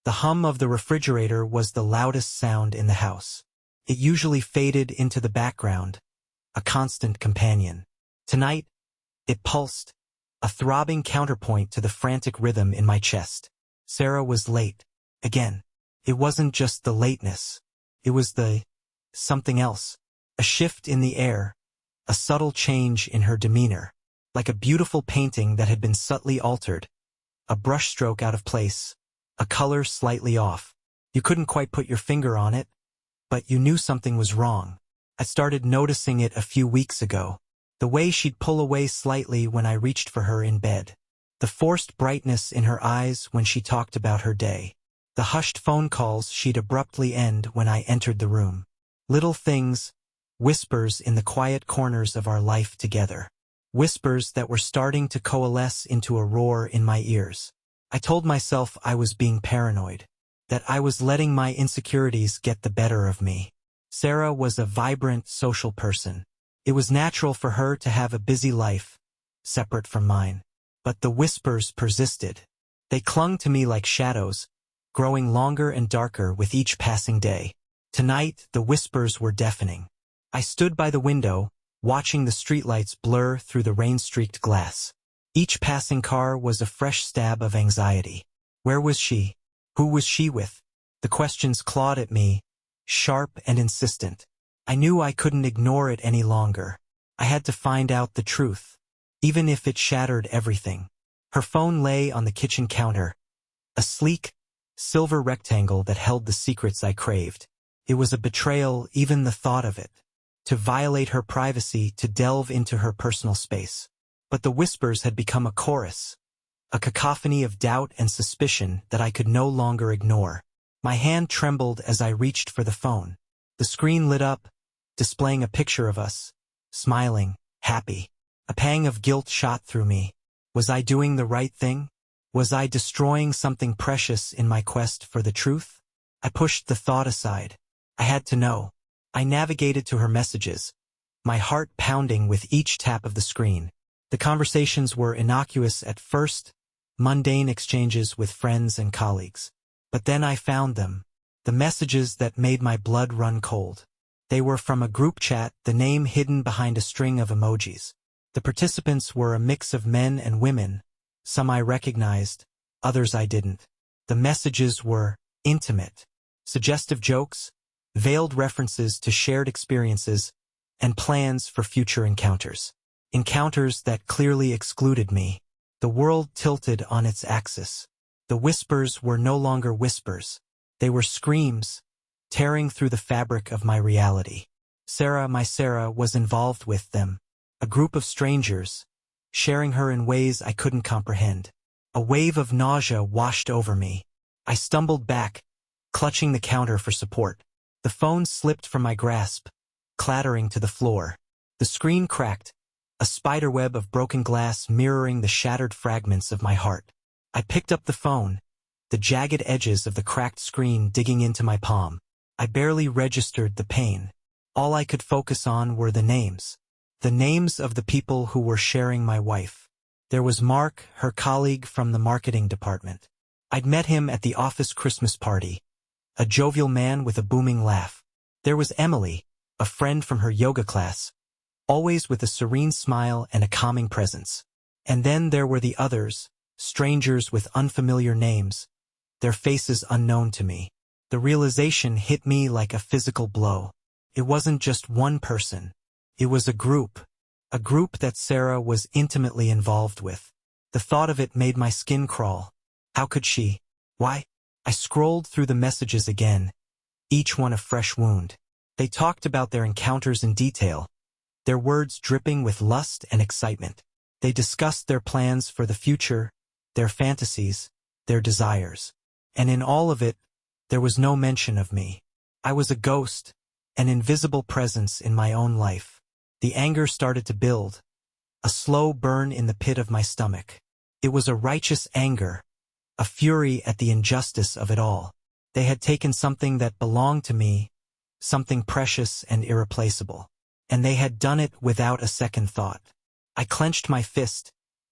The hum of the refrigerator was the loudest sound in the house. It usually faded into the background, a constant companion. Tonight, it pulsed, a throbbing counterpoint to the frantic rhythm in my chest. Sarah was late. Again. It wasn't just the lateness. It was the something else. A shift in the air, a subtle change in her demeanor, like a beautiful painting that had been subtly altered, a brushstroke out of place, a color slightly off. You couldn't quite put your finger on it, but you knew something was wrong. I started noticing it a few weeks ago. The way she'd pull away slightly when I reached for her in bed. The forced brightness in her eyes when she talked about her day. The hushed phone calls she'd abruptly end when I entered the room. Little things, whispers in the quiet corners of our life together. Whispers that were starting to coalesce into a roar in my ears. I told myself I was being paranoid, that I was letting my insecurities get the better of me. Sarah was a vibrant social person. It was natural for her to have a busy life, separate from mine. But the whispers persisted. They clung to me like shadows, growing longer and darker with each passing day. Tonight, the whispers were deafening. I stood by the window, watching the streetlights blur through the rain-streaked glass. Each passing car was a fresh stab of anxiety. Where was she? Who was she with? The questions clawed at me, sharp and insistent. I knew I couldn't ignore it any longer. I had to find out the truth, even if it shattered everything. Her phone lay on the kitchen counter, a sleek, silver rectangle that held the secrets I craved. It was a betrayal, even the thought of it. To violate her privacy, to delve into her personal space. But the whispers had become a chorus, a cacophony of doubt and suspicion that I could no longer ignore. My hand trembled as I reached for the phone. The screen lit up, displaying a picture of us, smiling, happy. A pang of guilt shot through me. Was I doing the right thing? Was I destroying something precious in my quest for the truth? I pushed the thought aside. I had to know. I navigated to her messages, my heart pounding with each tap of the screen. The conversations were innocuous at first, mundane exchanges with friends and colleagues. But then I found them, the messages that made my blood run cold. They were from a group chat, the name hidden behind a string of emojis. The participants were a mix of men and women, some I recognized, others I didn't. The messages were intimate, suggestive jokes, veiled references to shared experiences, and plans for future encounters. Encounters that clearly excluded me. The world tilted on its axis. The whispers were no longer whispers. They were screams, tearing through the fabric of my reality. Sarah, my Sarah, was involved with them. A group of strangers, sharing her in ways I couldn't comprehend. A wave of nausea washed over me. I stumbled back, clutching the counter for support. The phone slipped from my grasp, clattering to the floor. The screen cracked, a spiderweb of broken glass mirroring the shattered fragments of my heart. I picked up the phone, the jagged edges of the cracked screen digging into my palm. I barely registered the pain. All I could focus on were the names of the people who were sharing my wife. There was Mark, her colleague from the marketing department. I'd met him at the office Christmas party, a jovial man with a booming laugh. There was Emily, a friend from her yoga class, always with a serene smile and a calming presence. And then there were the others, strangers with unfamiliar names, their faces unknown to me. The realization hit me like a physical blow. It wasn't just one person. It was a group that Sarah was intimately involved with. The thought of it made my skin crawl. How could she? Why? I scrolled through the messages again, each one a fresh wound. They talked about their encounters in detail, their words dripping with lust and excitement. They discussed their plans for the future, their fantasies, their desires. And in all of it, there was no mention of me. I was a ghost, an invisible presence in my own life. The anger started to build, a slow burn in the pit of my stomach. It was a righteous anger, a fury at the injustice of it all. They had taken something that belonged to me, something precious and irreplaceable. And they had done it without a second thought. I clenched my fist,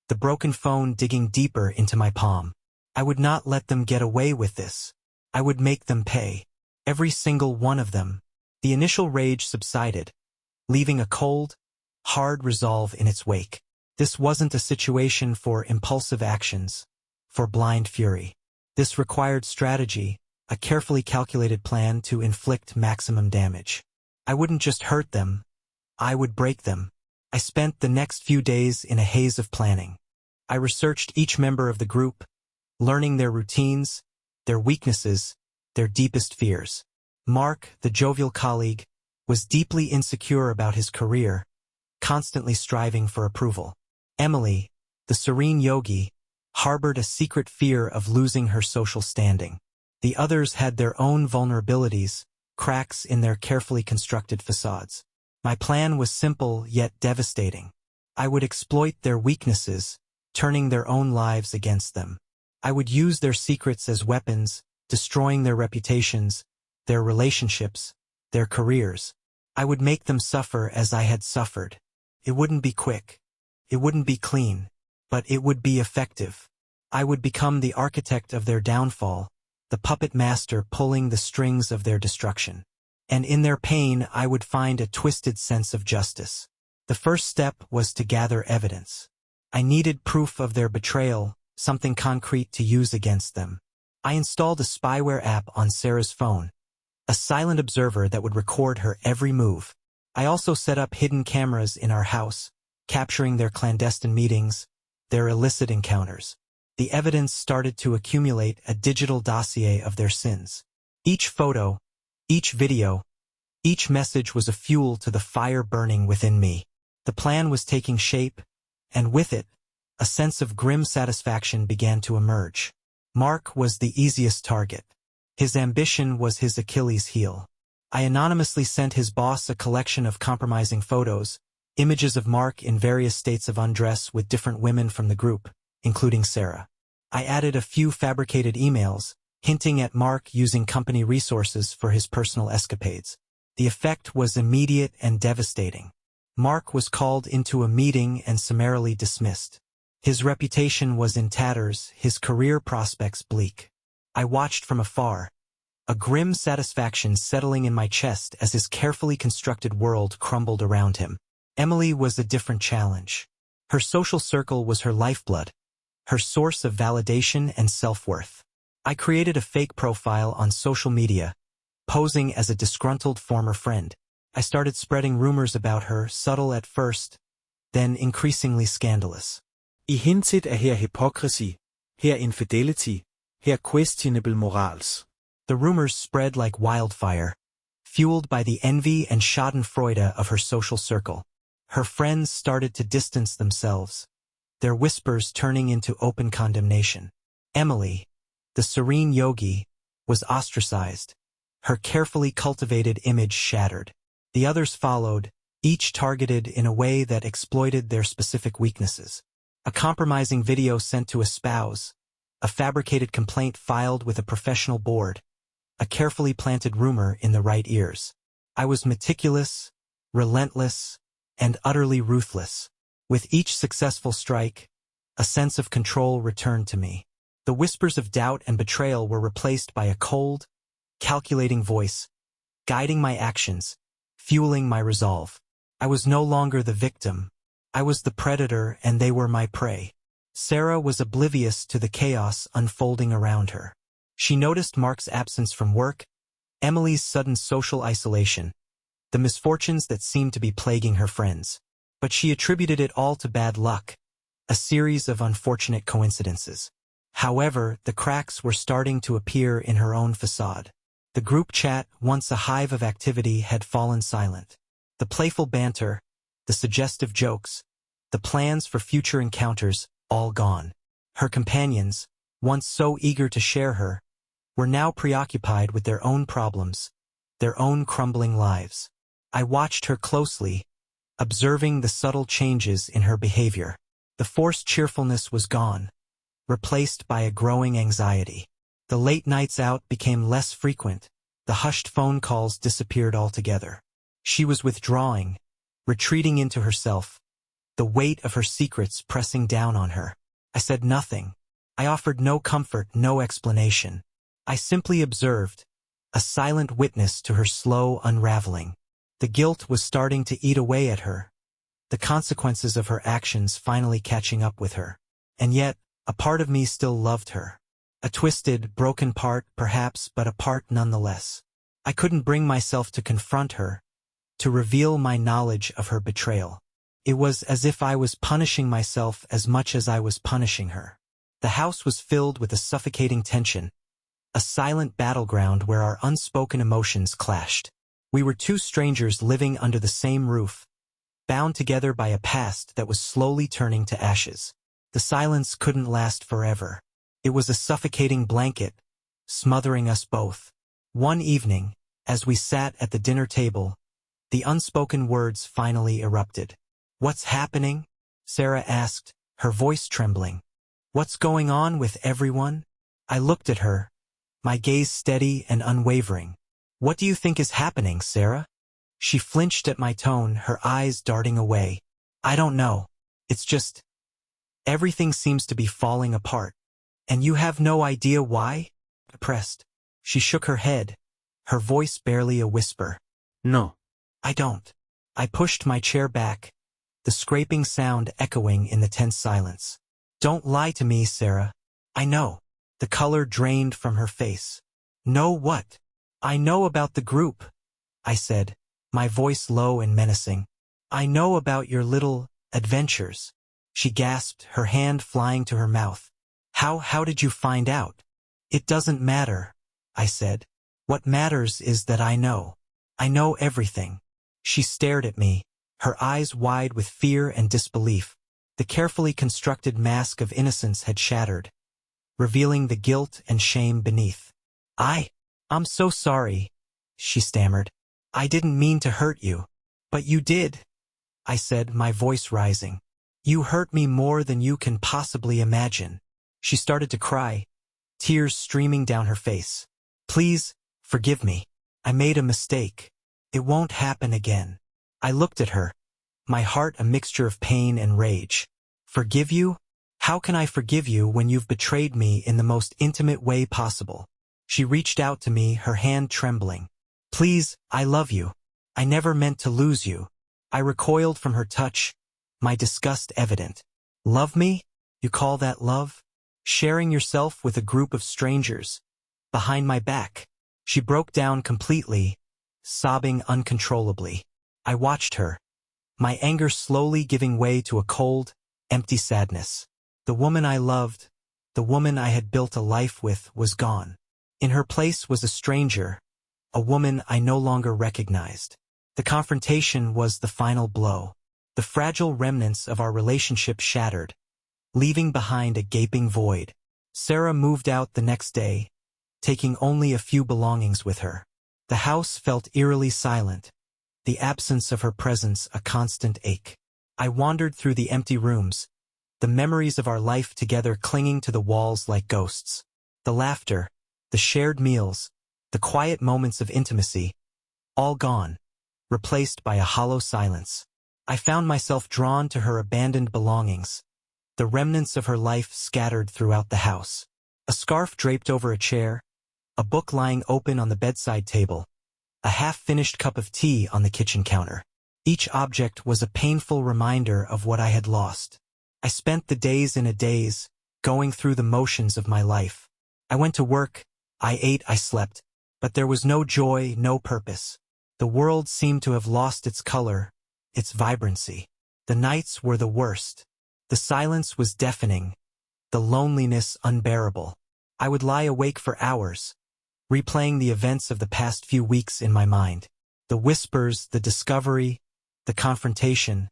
the broken phone digging deeper into my palm. I would not let them get away with this. I would make them pay. Every single one of them. The initial rage subsided, leaving a cold, hard resolve in its wake. This wasn't a situation for impulsive actions, for blind fury. This required strategy, a carefully calculated plan to inflict maximum damage. I wouldn't just hurt them, I would break them. I spent the next few days in a haze of planning. I researched each member of the group, learning their routines, their weaknesses, their deepest fears. Mark, the jovial colleague, was deeply insecure about his career, constantly striving for approval. Emily, the serene yogi, harbored a secret fear of losing her social standing. The others had their own vulnerabilities, cracks in their carefully constructed facades. My plan was simple yet devastating. I would exploit their weaknesses, turning their own lives against them. I would use their secrets as weapons, destroying their reputations, their relationships, their careers. I would make them suffer as I had suffered. It wouldn't be quick. It wouldn't be clean. But it would be effective. I would become the architect of their downfall, the puppet master pulling the strings of their destruction. And in their pain I would find a twisted sense of justice. The first step was to gather evidence. I needed proof of their betrayal, something concrete to use against them. I installed a spyware app on Sarah's phone, a silent observer that would record her every move. I also set up hidden cameras in our house, capturing their clandestine meetings, their illicit encounters. The evidence started to accumulate, a digital dossier of their sins. Each photo, each video, each message was a fuel to the fire burning within me. The plan was taking shape, and with it, a sense of grim satisfaction began to emerge. Mark was the easiest target. His ambition was his Achilles heel. I anonymously sent his boss a collection of compromising photos, images of Mark in various states of undress with different women from the group, including Sarah. I added a few fabricated emails, hinting at Mark using company resources for his personal escapades. The effect was immediate and devastating. Mark was called into a meeting and summarily dismissed. His reputation was in tatters, his career prospects bleak. I watched from afar, a grim satisfaction settling in my chest as his carefully constructed world crumbled around him. Emily was a different challenge. Her social circle was her lifeblood, her source of validation and self-worth. I created a fake profile on social media, posing as a disgruntled former friend. I started spreading rumors about her, subtle at first, then increasingly scandalous. I hinset er her hypocrisy, her infidelity, her questionable morals. The rumors spread like wildfire, fueled by the envy and schadenfreude of her social circle. Her friends started to distance themselves, their whispers turning into open condemnation. Emily, the serene yogi, was ostracized, her carefully cultivated image shattered. The others followed, each targeted in a way that exploited their specific weaknesses. A compromising video sent to a spouse, a fabricated complaint filed with a professional board, a carefully planted rumor in the right ears. I was meticulous, relentless, and utterly ruthless. With each successful strike, a sense of control returned to me. The whispers of doubt and betrayal were replaced by a cold, calculating voice, guiding my actions, fueling my resolve. I was no longer the victim. I was the predator and they were my prey. Sarah was oblivious to the chaos unfolding around her. She noticed Mark's absence from work, Emily's sudden social isolation, the misfortunes that seemed to be plaguing her friends. But she attributed it all to bad luck, a series of unfortunate coincidences. However, the cracks were starting to appear in her own facade. The group chat, once a hive of activity, had fallen silent. The playful banter, the suggestive jokes, the plans for future encounters, all gone. Her companions, once so eager to share her, were now preoccupied with their own problems, their own crumbling lives. I watched her closely, observing the subtle changes in her behavior. The forced cheerfulness was gone, replaced by a growing anxiety. The late nights out became less frequent, the hushed phone calls disappeared altogether. She was withdrawing, retreating into herself, the weight of her secrets pressing down on her. I said nothing. I offered no comfort, no explanation. I simply observed, a silent witness to her slow unraveling. The guilt was starting to eat away at her, the consequences of her actions finally catching up with her. And yet, a part of me still loved her. A twisted, broken part, perhaps, but a part nonetheless. I couldn't bring myself to confront her, to reveal my knowledge of her betrayal. It was as if I was punishing myself as much as I was punishing her. The house was filled with a suffocating tension, a silent battleground where our unspoken emotions clashed. We were two strangers living under the same roof, bound together by a past that was slowly turning to ashes. The silence couldn't last forever. It was a suffocating blanket, smothering us both. One evening, as we sat at the dinner table, the unspoken words finally erupted. "What's happening?" Sarah asked, her voice trembling. "What's going on with everyone?" I looked at her, my gaze steady and unwavering. "What do you think is happening, Sarah?" She flinched at my tone, her eyes darting away. "I don't know. It's just, everything seems to be falling apart. And you have no idea why?" I pressed. She shook her head, her voice barely a whisper. No. "I don't." I pushed my chair back, the scraping sound echoing in the tense silence. "Don't lie to me, Sarah. I know." The color drained from her face. "Know what?" "I know about the group," I said, my voice low and menacing. "I know about your little adventures." She gasped, her hand flying to her mouth. How did you find out?" "It doesn't matter," I said. "What matters is that I know. I know everything." She stared at me, her eyes wide with fear and disbelief. The carefully constructed mask of innocence had shattered, revealing the guilt and shame beneath. I'm so sorry," she stammered. "I didn't mean to hurt you." "But you did," I said, my voice rising. "You hurt me more than you can possibly imagine." She started to cry, tears streaming down her face. "Please, forgive me. I made a mistake. It won't happen again." I looked at her, my heart a mixture of pain and rage. "Forgive you? How can I forgive you when you've betrayed me in the most intimate way possible?" She reached out to me, her hand trembling. "Please, I love you. I never meant to lose you." I recoiled from her touch, my disgust evident. "Love me? You call that love? Sharing yourself with a group of strangers, behind my back?" She broke down completely, sobbing uncontrollably. I watched her, my anger slowly giving way to a cold, empty sadness. The woman I loved, the woman I had built a life with, was gone. In her place was a stranger, a woman I no longer recognized. The confrontation was the final blow. The fragile remnants of our relationship shattered, leaving behind a gaping void. Sarah moved out the next day, taking only a few belongings with her. The house felt eerily silent, the absence of her presence a constant ache. I wandered through the empty rooms, the memories of our life together clinging to the walls like ghosts. The laughter, the shared meals, the quiet moments of intimacy, all gone, replaced by a hollow silence. I found myself drawn to her abandoned belongings, the remnants of her life scattered throughout the house. A scarf draped over a chair, a book lying open on the bedside table, a half-finished cup of tea on the kitchen counter. Each object was a painful reminder of what I had lost. I spent the days in a daze, going through the motions of my life. I went to work, I ate, I slept, but there was no joy, no purpose. The world seemed to have lost its color, its vibrancy. The nights were the worst. The silence was deafening, the loneliness unbearable. I would lie awake for hours, replaying the events of the past few weeks in my mind. The whispers, the discovery, the confrontation,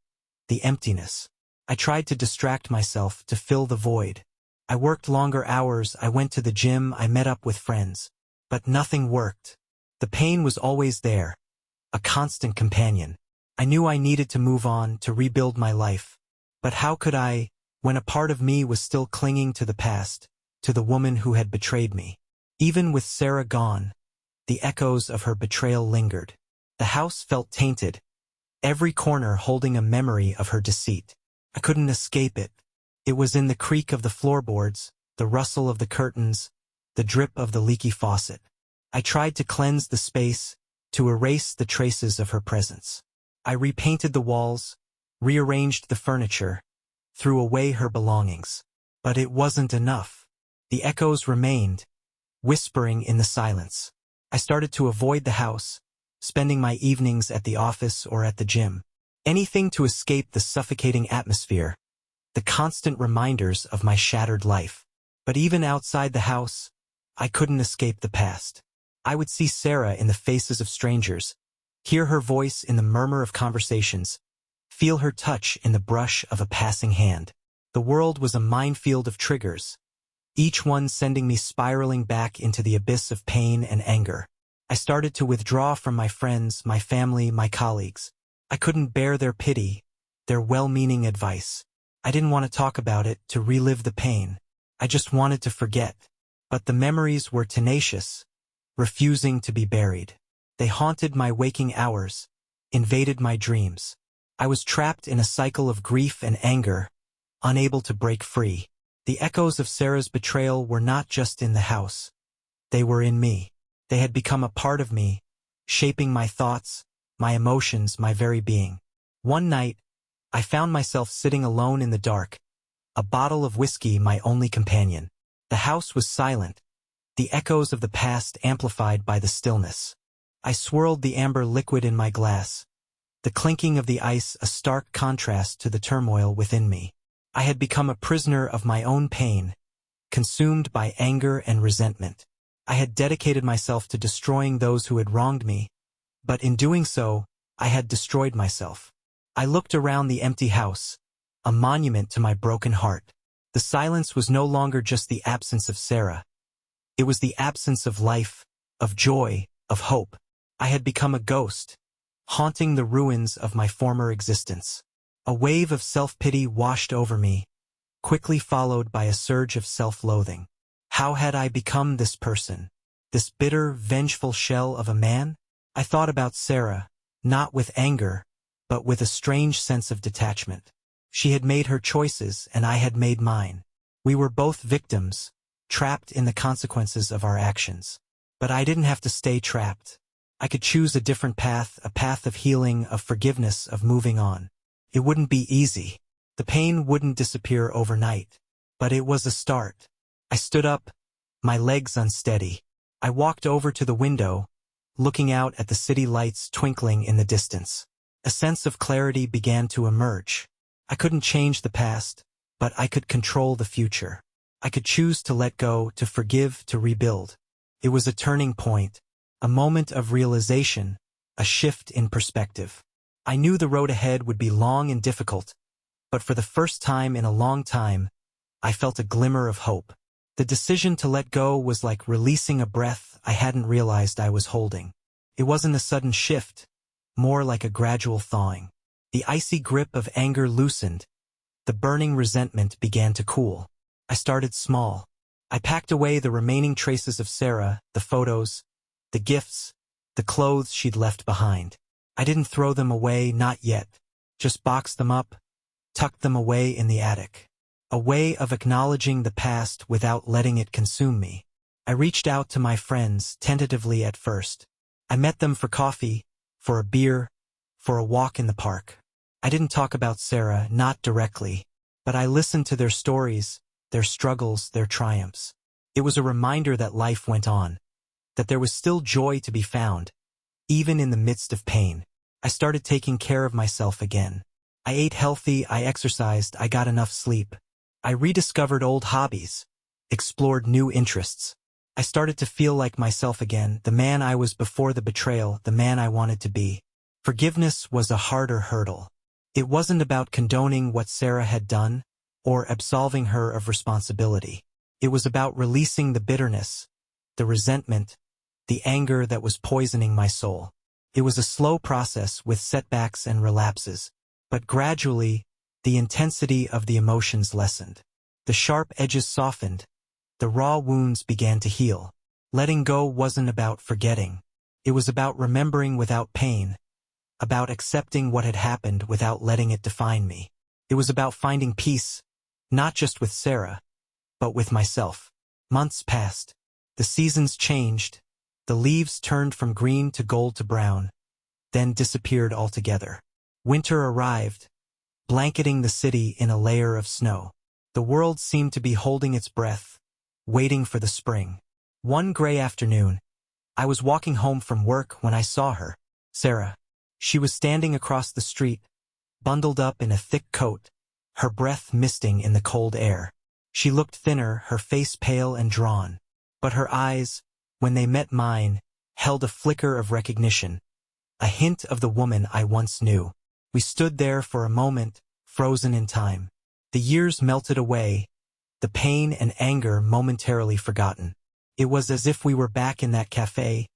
the emptiness. I tried to distract myself, to fill the void. I worked longer hours, I went to the gym, I met up with friends. But nothing worked. The pain was always there, a constant companion. I knew I needed to move on, to rebuild my life. But how could I, when a part of me was still clinging to the past, to the woman who had betrayed me? Even with Sarah gone, the echoes of her betrayal lingered. The house felt tainted, every corner holding a memory of her deceit. I couldn't escape it. It was in the creak of the floorboards, the rustle of the curtains, the the drip of the leaky faucet. I tried to cleanse the space, to erase the traces of her presence. I repainted the walls, rearranged the furniture, threw away her belongings. But it wasn't enough. The echoes remained, whispering in the silence. I started to avoid the house, spending my evenings at the office or at the gym. Anything to escape the suffocating atmosphere, the constant reminders of my shattered life. But even outside the house, I couldn't escape the past. I would see Sarah in the faces of strangers, hear her voice in the murmur of conversations, feel her touch in the brush of a passing hand. The world was a minefield of triggers, each one sending me spiraling back into the abyss of pain and anger. I started to withdraw from my friends, my family, my colleagues. I couldn't bear their pity, their well-meaning advice. I didn't want to talk about it, to relive the pain. I just wanted to forget. But the memories were tenacious, refusing to be buried. They haunted my waking hours, invaded my dreams. I was trapped in a cycle of grief and anger, unable to break free. The echoes of Sarah's betrayal were not just in the house. They were in me. They had become a part of me, shaping my thoughts, my emotions, my very being. One night, I found myself sitting alone in the dark, a bottle of whiskey my only companion. The house was silent, the echoes of the past amplified by the stillness. I swirled the amber liquid in my glass, the clinking of the ice a stark contrast to the turmoil within me. I had become a prisoner of my own pain, consumed by anger and resentment. I had dedicated myself to destroying those who had wronged me, but in doing so, I had destroyed myself. I looked around the empty house, a monument to my broken heart. The silence was no longer just the absence of Sarah. It was the absence of life, of joy, of hope. I had become a ghost, haunting the ruins of my former existence. A wave of self-pity washed over me, quickly followed by a surge of self-loathing. How had I become this person? This bitter, vengeful shell of a man? I thought about Sarah, not with anger, but with a strange sense of detachment. She had made her choices, and I had made mine. We were both victims, trapped in the consequences of our actions. But I didn't have to stay trapped. I could choose a different path, a path of healing, of forgiveness, of moving on. It wouldn't be easy. The pain wouldn't disappear overnight. But it was a start. I stood up, my legs unsteady. I walked over to the window, looking out at the city lights twinkling in the distance. A sense of clarity began to emerge. I couldn't change the past, but I could control the future. I could choose to let go, to forgive, to rebuild. It was a turning point, a moment of realization, a shift in perspective. I knew the road ahead would be long and difficult, but for the first time in a long time, I felt a glimmer of hope. The decision to let go was like releasing a breath I hadn't realized I was holding. It wasn't a sudden shift, more like a gradual thawing. The icy grip of anger loosened. The burning resentment began to cool. I started small. I packed away the remaining traces of Sarah, the photos, the gifts, the clothes she'd left behind. I didn't throw them away, not yet. Just boxed them up, tucked them away in the attic. A way of acknowledging the past without letting it consume me. I reached out to my friends, tentatively at first. I met them for coffee, for a beer, for a walk in the park. I didn't talk about Sarah, not directly, but I listened to their stories, their struggles, their triumphs. It was a reminder that life went on, that there was still joy to be found, even in the midst of pain. I started taking care of myself again. I ate healthy, I exercised, I got enough sleep. I rediscovered old hobbies, explored new interests. I started to feel like myself again, the man I was before the betrayal, the man I wanted to be. Forgiveness was a harder hurdle. It wasn't about condoning what Sarah had done, or absolving her of responsibility. It was about releasing the bitterness, the resentment, the anger that was poisoning my soul. It was a slow process with setbacks and relapses, but gradually, the intensity of the emotions lessened. The sharp edges softened. The raw wounds began to heal. Letting go wasn't about forgetting. It was about remembering without pain, about accepting what had happened without letting it define me. It was about finding peace, not just with Sarah, but with myself. Months passed. The seasons changed. The leaves turned from green to gold to brown, then disappeared altogether. Winter arrived, blanketing the city in a layer of snow. The world seemed to be holding its breath, waiting for the spring. One gray afternoon, I was walking home from work when I saw her, Sarah. She was standing across the street, bundled up in a thick coat, her breath misting in the cold air. She looked thinner, her face pale and drawn. But her eyes, when they met mine, held a flicker of recognition, a hint of the woman I once knew. We stood there for a moment, frozen in time. The years melted away, the pain and anger momentarily forgotten. It was as if we were back in that cafe,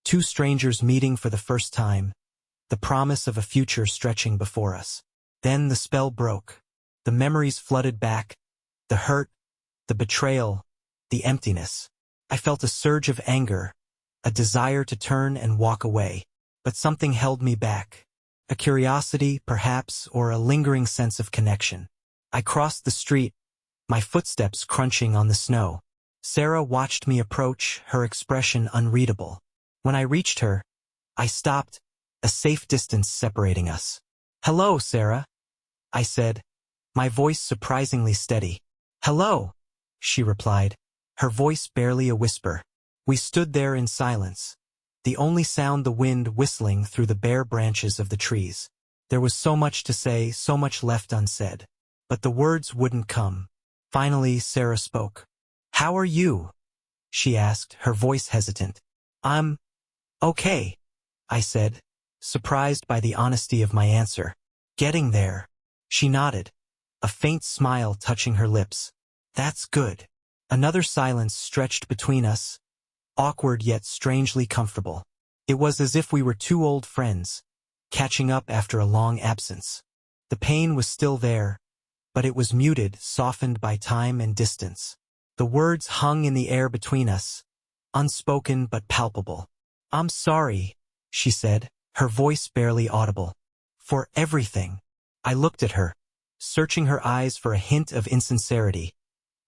two strangers meeting for the first time, the promise of a future stretching before us. Then the spell broke. The memories flooded back, the hurt, the betrayal, the emptiness. I felt a surge of anger, a desire to turn and walk away. But something held me back. A curiosity, perhaps, or a lingering sense of connection. I crossed the street, my footsteps crunching on the snow. Sarah watched me approach, her expression unreadable. When I reached her, I stopped, a safe distance separating us. "Hello, Sarah," I said, my voice surprisingly steady. "Hello," she replied, her voice barely a whisper. We stood there in silence, the only sound the wind whistling through the bare branches of the trees. There was so much to say, so much left unsaid. But the words wouldn't come. Finally, Sarah spoke. "How are you?" she asked, her voice hesitant. "I'm okay," I said, surprised by the honesty of my answer. "Getting there." She nodded, a faint smile touching her lips. "That's good." Another silence stretched between us, awkward yet strangely comfortable. It was as if we were two old friends, catching up after a long absence. The pain was still there, but it was muted, softened by time and distance. The words hung in the air between us, unspoken but palpable. "I'm sorry," she said, her voice barely audible. "For everything." I looked at her, searching her eyes for a hint of insincerity,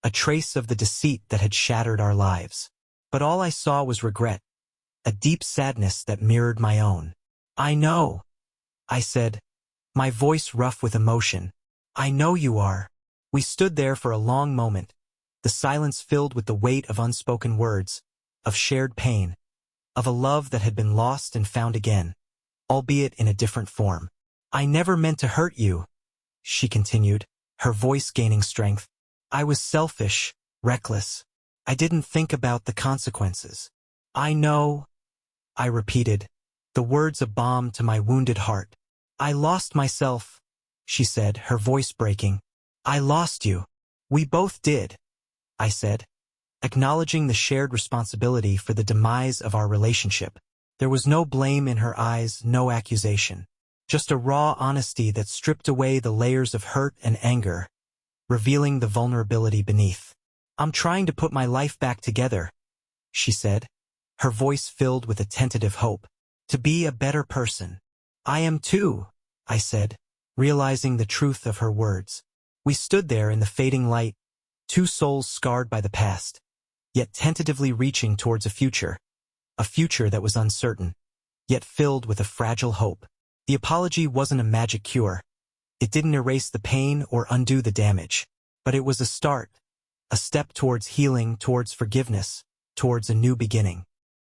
a trace of the deceit that had shattered our lives. But all I saw was regret, a deep sadness that mirrored my own. "I know," I said, my voice rough with emotion. "I know you are." We stood there for a long moment, the silence filled with the weight of unspoken words, of shared pain, of a love that had been lost and found again, albeit in a different form. "I never meant to hurt you," she continued, her voice gaining strength. "I was selfish, reckless. I didn't think about the consequences." "I know," I repeated, the words a balm to my wounded heart. "I lost myself," she said, her voice breaking. "I lost you." "We both did," I said, acknowledging the shared responsibility for the demise of our relationship. There was no blame in her eyes, no accusation. Just a raw honesty that stripped away the layers of hurt and anger, revealing the vulnerability beneath. "I'm trying to put my life back together," she said, her voice filled with a tentative hope. "To be a better person." "I am too," I said, realizing the truth of her words. We stood there in the fading light, two souls scarred by the past, yet tentatively reaching towards a future that was uncertain, yet filled with a fragile hope. The apology wasn't a magic cure. It didn't erase the pain or undo the damage, but it was a start, a step towards healing, towards forgiveness, towards a new beginning.